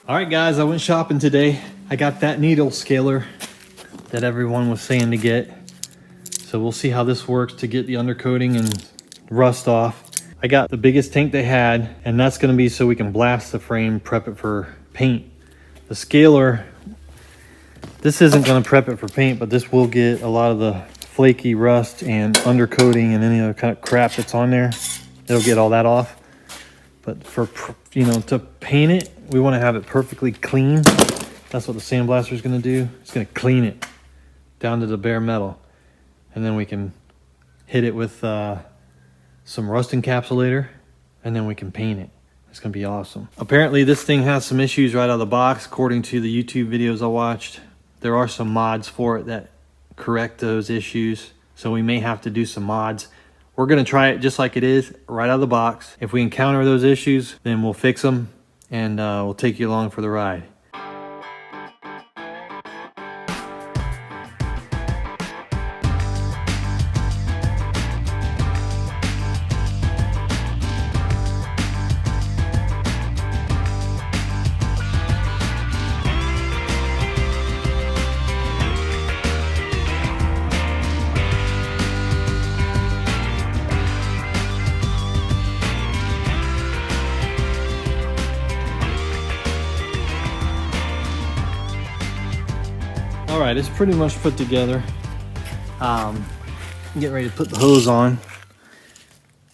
All right, guys, I went shopping today. I got that needle scaler that everyone was saying to get. So we'll see how this works to get the undercoating and rust off. I got the biggest tank they had, and that's gonna be so we can blast the frame, prep it for paint. The scaler, this isn't gonna prep it for paint, but this will get a lot of the flaky rust and undercoating and any other kind of crap that's on there. It'll get all that off. But for, to paint it, we want to have it perfectly clean. That's what the sandblaster is going to do. It's going to clean it down to the bare metal. And then we can hit it with some rust encapsulator, and then we can paint it. It's going to be awesome. Apparently this thing has some issues right out of the box, according to the YouTube videos I watched. There are some mods for it that correct those issues, so we may have to do some mods. We're going to try it just like it is, right out of the box. If we encounter those issues, then we'll fix them, and we'll take you along for the ride. All right, it's pretty much put together. I'm getting ready to put the hose on.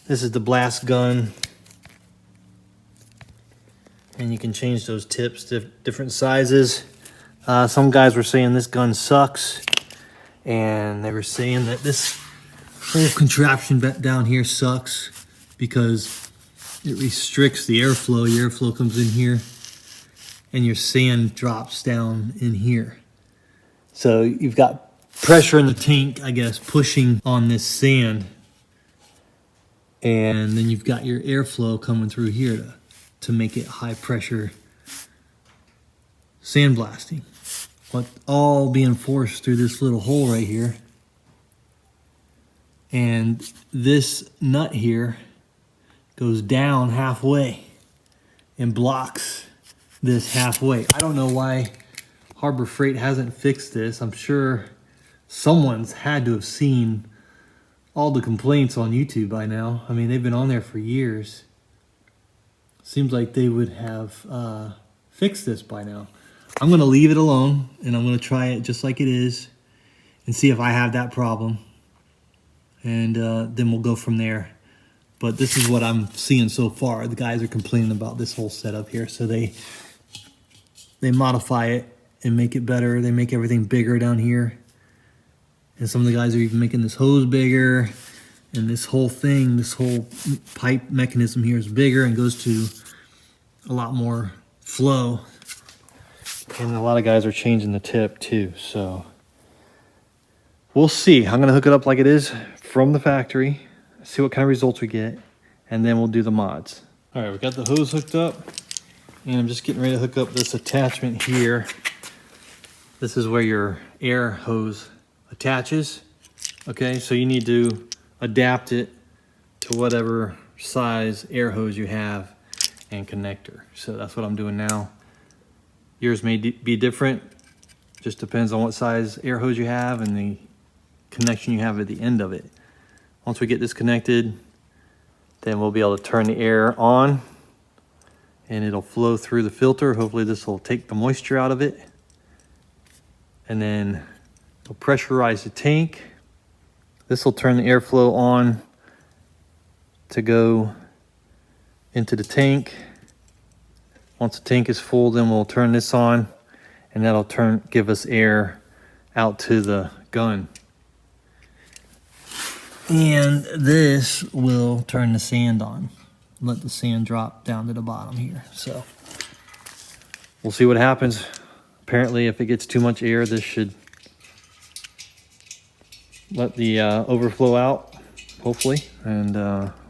This is the blast gun. And you can change those tips to different sizes. Some guys were saying this gun sucks. And they were saying that this whole contraption down here sucks because it restricts the airflow. Your airflow comes in here and your sand drops down in here. So you've got pressure in the tank, I guess, pushing on this sand. And then you've got your airflow coming through here to make it high pressure sandblasting. But all being forced through this little hole right here. And this nut here goes down halfway and blocks this halfway. I don't know why Harbor Freight hasn't fixed this. I'm sure someone's had to have seen all the complaints on YouTube by now. I mean, they've been on there for years. Seems like they would have fixed this by now. I'm gonna leave it alone and I'm gonna try it just like it is and see if I have that problem. And then we'll go from there. But this is what I'm seeing so far. The guys are complaining about this whole setup here. So they modify it and make it better. They make everything bigger down here. And some of the guys are even making this hose bigger. And this whole thing, this whole pipe mechanism here is bigger and goes to a lot more flow. And a lot of guys are changing the tip too. So we'll see. I'm gonna hook it up like it is from the factory, see what kind of results we get, and then we'll do the mods. All right, we got the hose hooked up, and I'm just getting ready to hook up this attachment here. This is where your air hose attaches. Okay, so you need to adapt it to whatever size air hose you have and connector. So that's what I'm doing now. Yours may be different. Just depends on what size air hose you have and the connection you have at the end of it. Once we get this connected, then we'll be able to turn the air on and it'll flow through the filter. Hopefully this will take the moisture out of it. And then we'll pressurize the tank. This will turn the airflow on to go into the tank. Once the tank is full, then we'll turn this on and that'll give us air out to the gun. And this will turn the sand on. Let the sand drop down to the bottom here. So we'll see what happens. Apparently, if it gets too much air, this should let the overflow out, hopefully. And we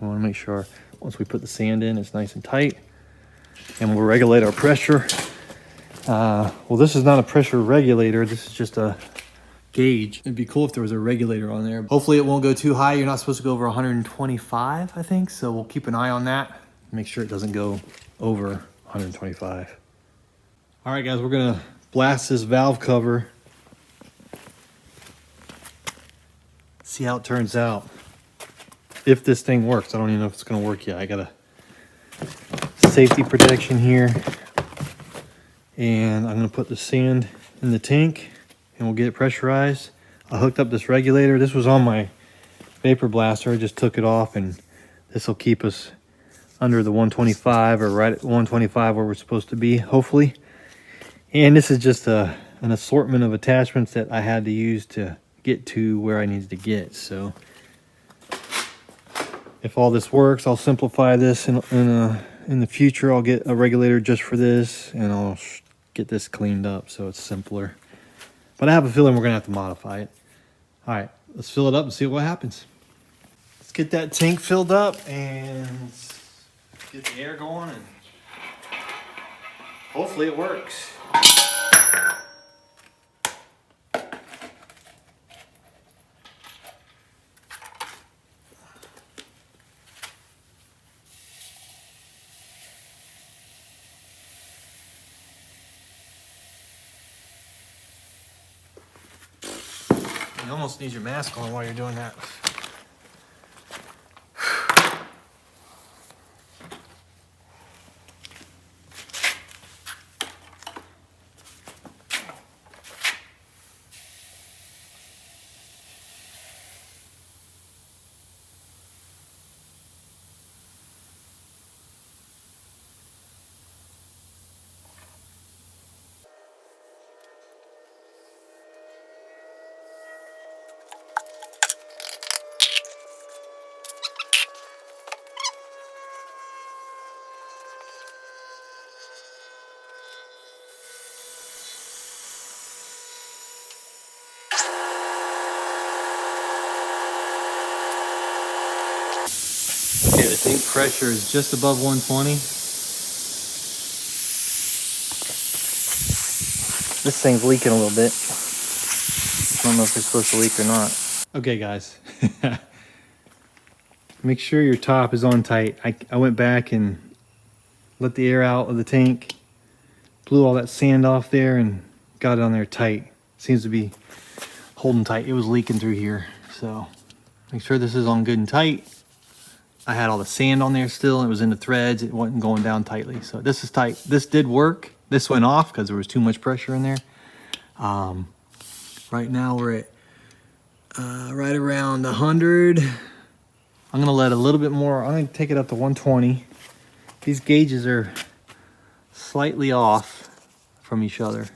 want to make sure once we put the sand in, it's nice and tight. And we'll regulate our pressure. Well, this is not a pressure regulator. This is just a gauge. It'd be cool if there was a regulator on there. Hopefully it won't go too high. You're not supposed to go over 125, I think. So we'll keep an eye on that. Make sure it doesn't go over 125. All right, guys, we're gonna blast this valve cover. See how it turns out. If this thing works, I don't even know if it's gonna work yet. I got a safety protection here, and I'm gonna put the sand in the tank, and we'll get it pressurized. I hooked up this regulator. This was on my vapor blaster. I just took it off, and this will keep us under the 125 or right at 125 where we're supposed to be, hopefully. And this is just an assortment of attachments that I had to use to get to where I needed to get. So if all this works, I'll simplify this in the future. I'll get a regulator just for this, and I'll get this cleaned up so it's simpler. But I have a feeling we're gonna have to modify it. All right, let's fill it up and see what happens. Let's get that tank filled up and get the air going, and hopefully it works. You almost need your mask on while you're doing that. Okay, the tank pressure is just above 120. This thing's leaking a little bit. I don't know if it's supposed to leak or not. Okay, guys. Make sure your top is on tight. I went back and let the air out of the tank, blew all that sand off there, and got it on there tight. Seems to be holding tight. It was leaking through here, so make sure this is on good and tight. I had all the sand on there still, and it was in the threads. It wasn't going down tightly, so this is tight. This did work. This went off because there was too much pressure in there. Right now we're at right around 100. I'm gonna let a little bit more. I'm gonna take it up to 120. These gauges are slightly off from each other,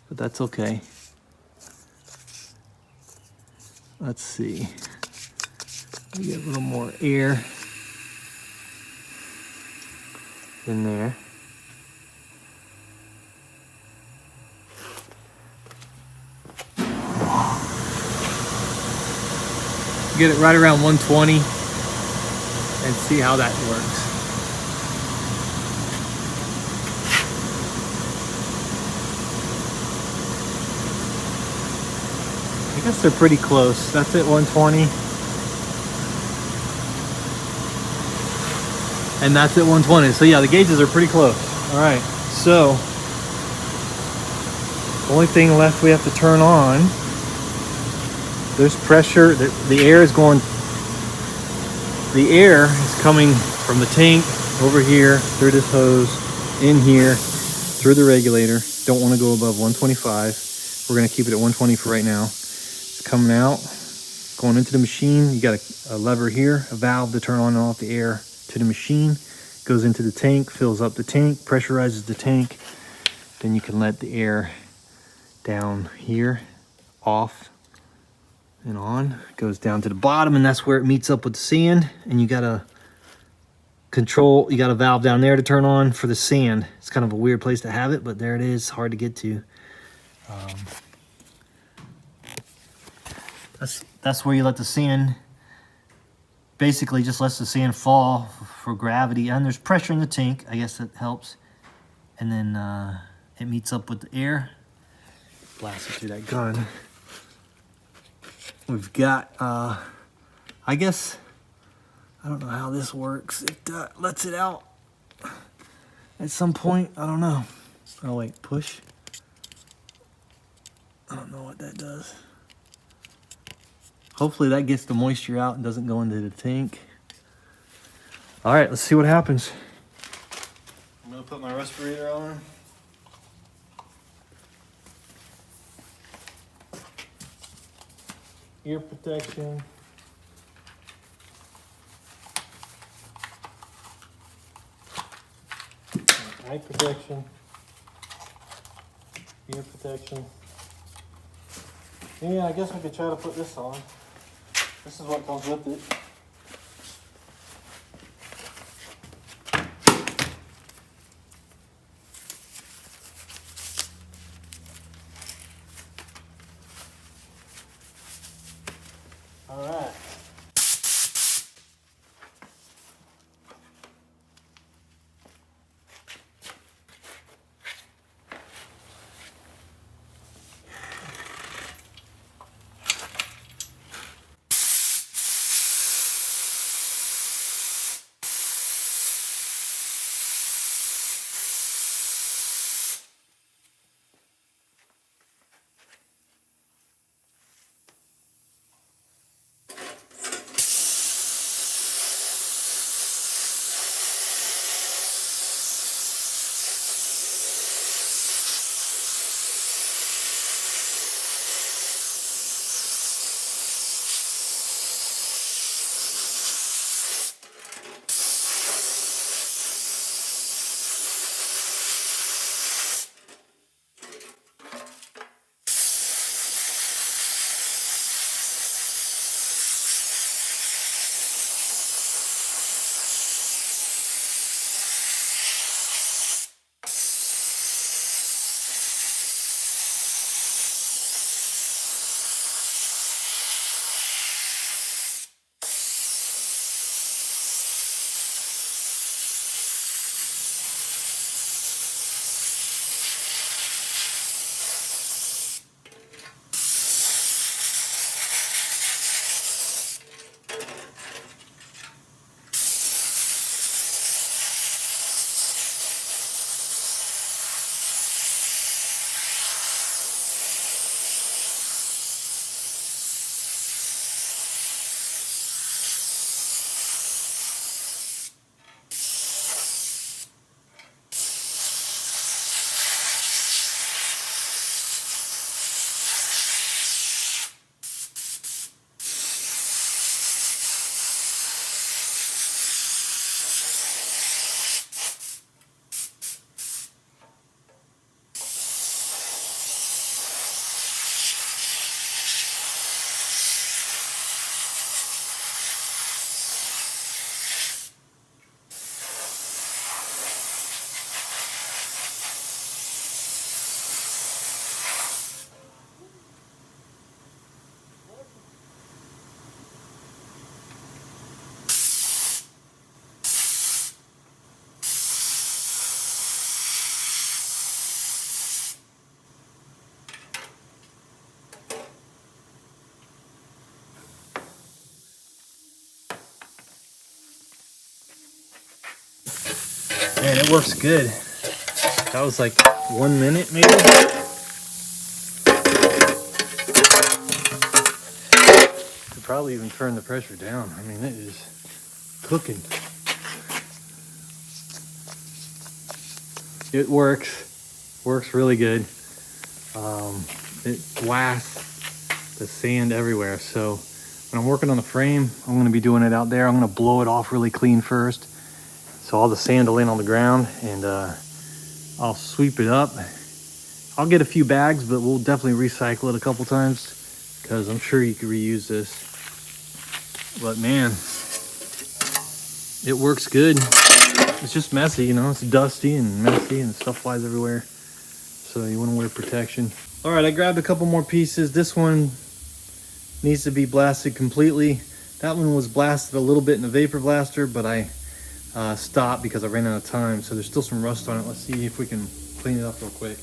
but that's okay. Let's see. We get a little more air in there. Get it right around 120 and see how that works. I guess they're pretty close. That's at 120. And that's at 120. So yeah, the gauges are pretty close. All right, so the only thing left we have to turn on, there's pressure, the air is going, the air is coming from the tank over here, through this hose, in here, through the regulator. Don't want to go above 125. We're going to keep it at 120 for right now. It's coming out, going into the machine. You got a lever here, a valve to turn on and off the air to the machine. Goes into the tank, fills up the tank, pressurizes the tank. Then you can let the air down here, off and on. Goes down to the bottom, and that's where it meets up with the sand. And you got a control, you got a valve down there to turn on for the sand. It's kind of a weird place to have it, but there it is, hard to get to. That's where you let the sand, basically just lets the sand fall for gravity, and there's pressure in the tank. I guess that helps. And then it meets up with the air. Blast it through that gun. We've got, I guess, I don't know how this works. It lets it out at some point. I don't know. Oh wait, push. I don't know what that does. Hopefully that gets the moisture out and doesn't go into the tank. All right, let's see what happens. I'm gonna put my respirator on. Ear protection. Eye protection. Ear protection. Yeah, I guess we could try to put this on. This is what comes with it. All right. Man, it works good. That was like 1 minute maybe. Could probably even turn the pressure down. I mean, it is cooking. It works really good. It blasts the sand everywhere. So when I'm working on the frame, I'm gonna be doing it out there. I'm gonna blow it off really clean first, so all the sand will land on the ground, and I'll sweep it up. I'll get a few bags, but we'll definitely recycle it a couple times because I'm sure you could reuse this. But man, it works good. It's just messy, you know, it's dusty and messy and stuff flies everywhere. So you want to wear protection. All right, I grabbed a couple more pieces. This one needs to be blasted completely. That one was blasted a little bit in the vapor blaster, but I stopped because I ran out of time. So there's still some rust on it. Let's see if we can clean it up real quick.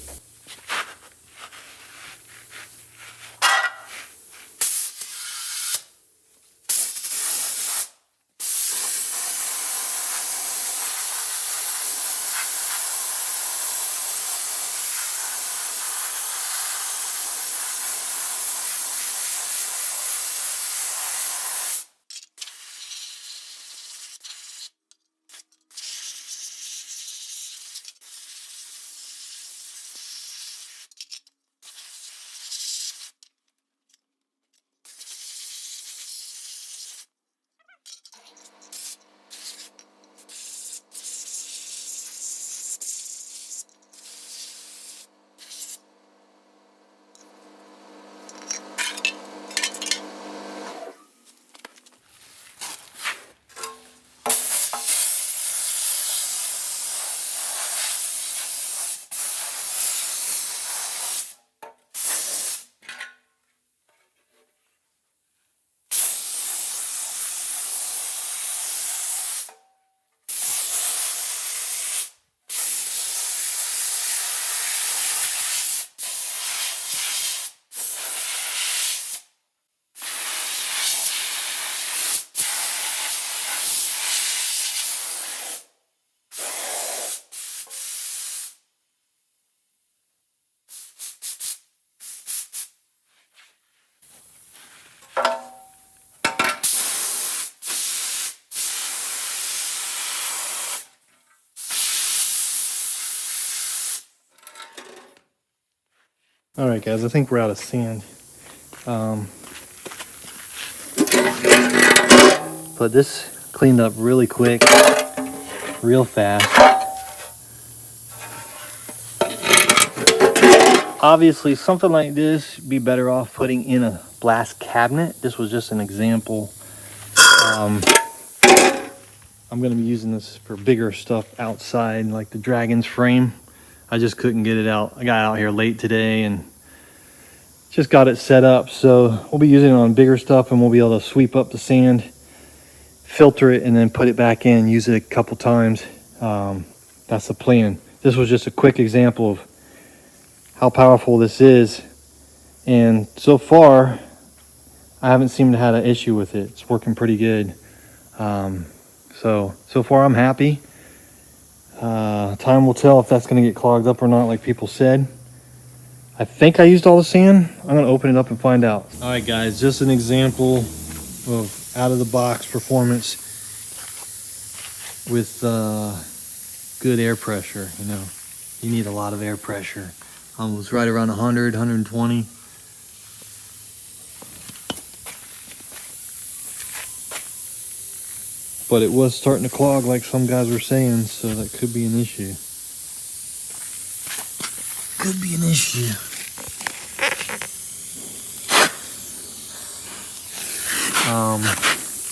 All right, guys, I think we're out of sand. But this cleaned up really quick, real fast. Obviously, something like this would be better off putting in a blast cabinet. This was just an example. I'm going to be using this for bigger stuff outside, like the Dragon's frame. I just couldn't get it out. I got out here late today and just got it set up. So we'll be using it on bigger stuff, and we'll be able to sweep up the sand, filter it, and then put it back in, use it a couple times. That's the plan. This was just a quick example of how powerful this is. And so far, I haven't seemed to have an issue with it. It's working pretty good. So far I'm happy. Time will tell if that's going to get clogged up or not, like people said. I think I used all the sand. I'm going to open it up and find out. All right, guys, just an example of out of the box performance with good air pressure. You know, you need a lot of air pressure. I was right around 100, 120. But it was starting to clog like some guys were saying, so that could be an issue. Could be an issue.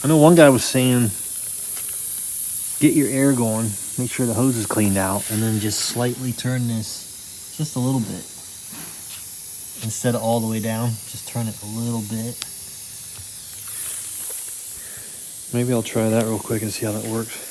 I know one guy was saying, get your air going, make sure the hose is cleaned out, and then just slightly turn this just a little bit. Instead of all the way down, just turn it a little bit. Maybe I'll try that real quick and see how that works.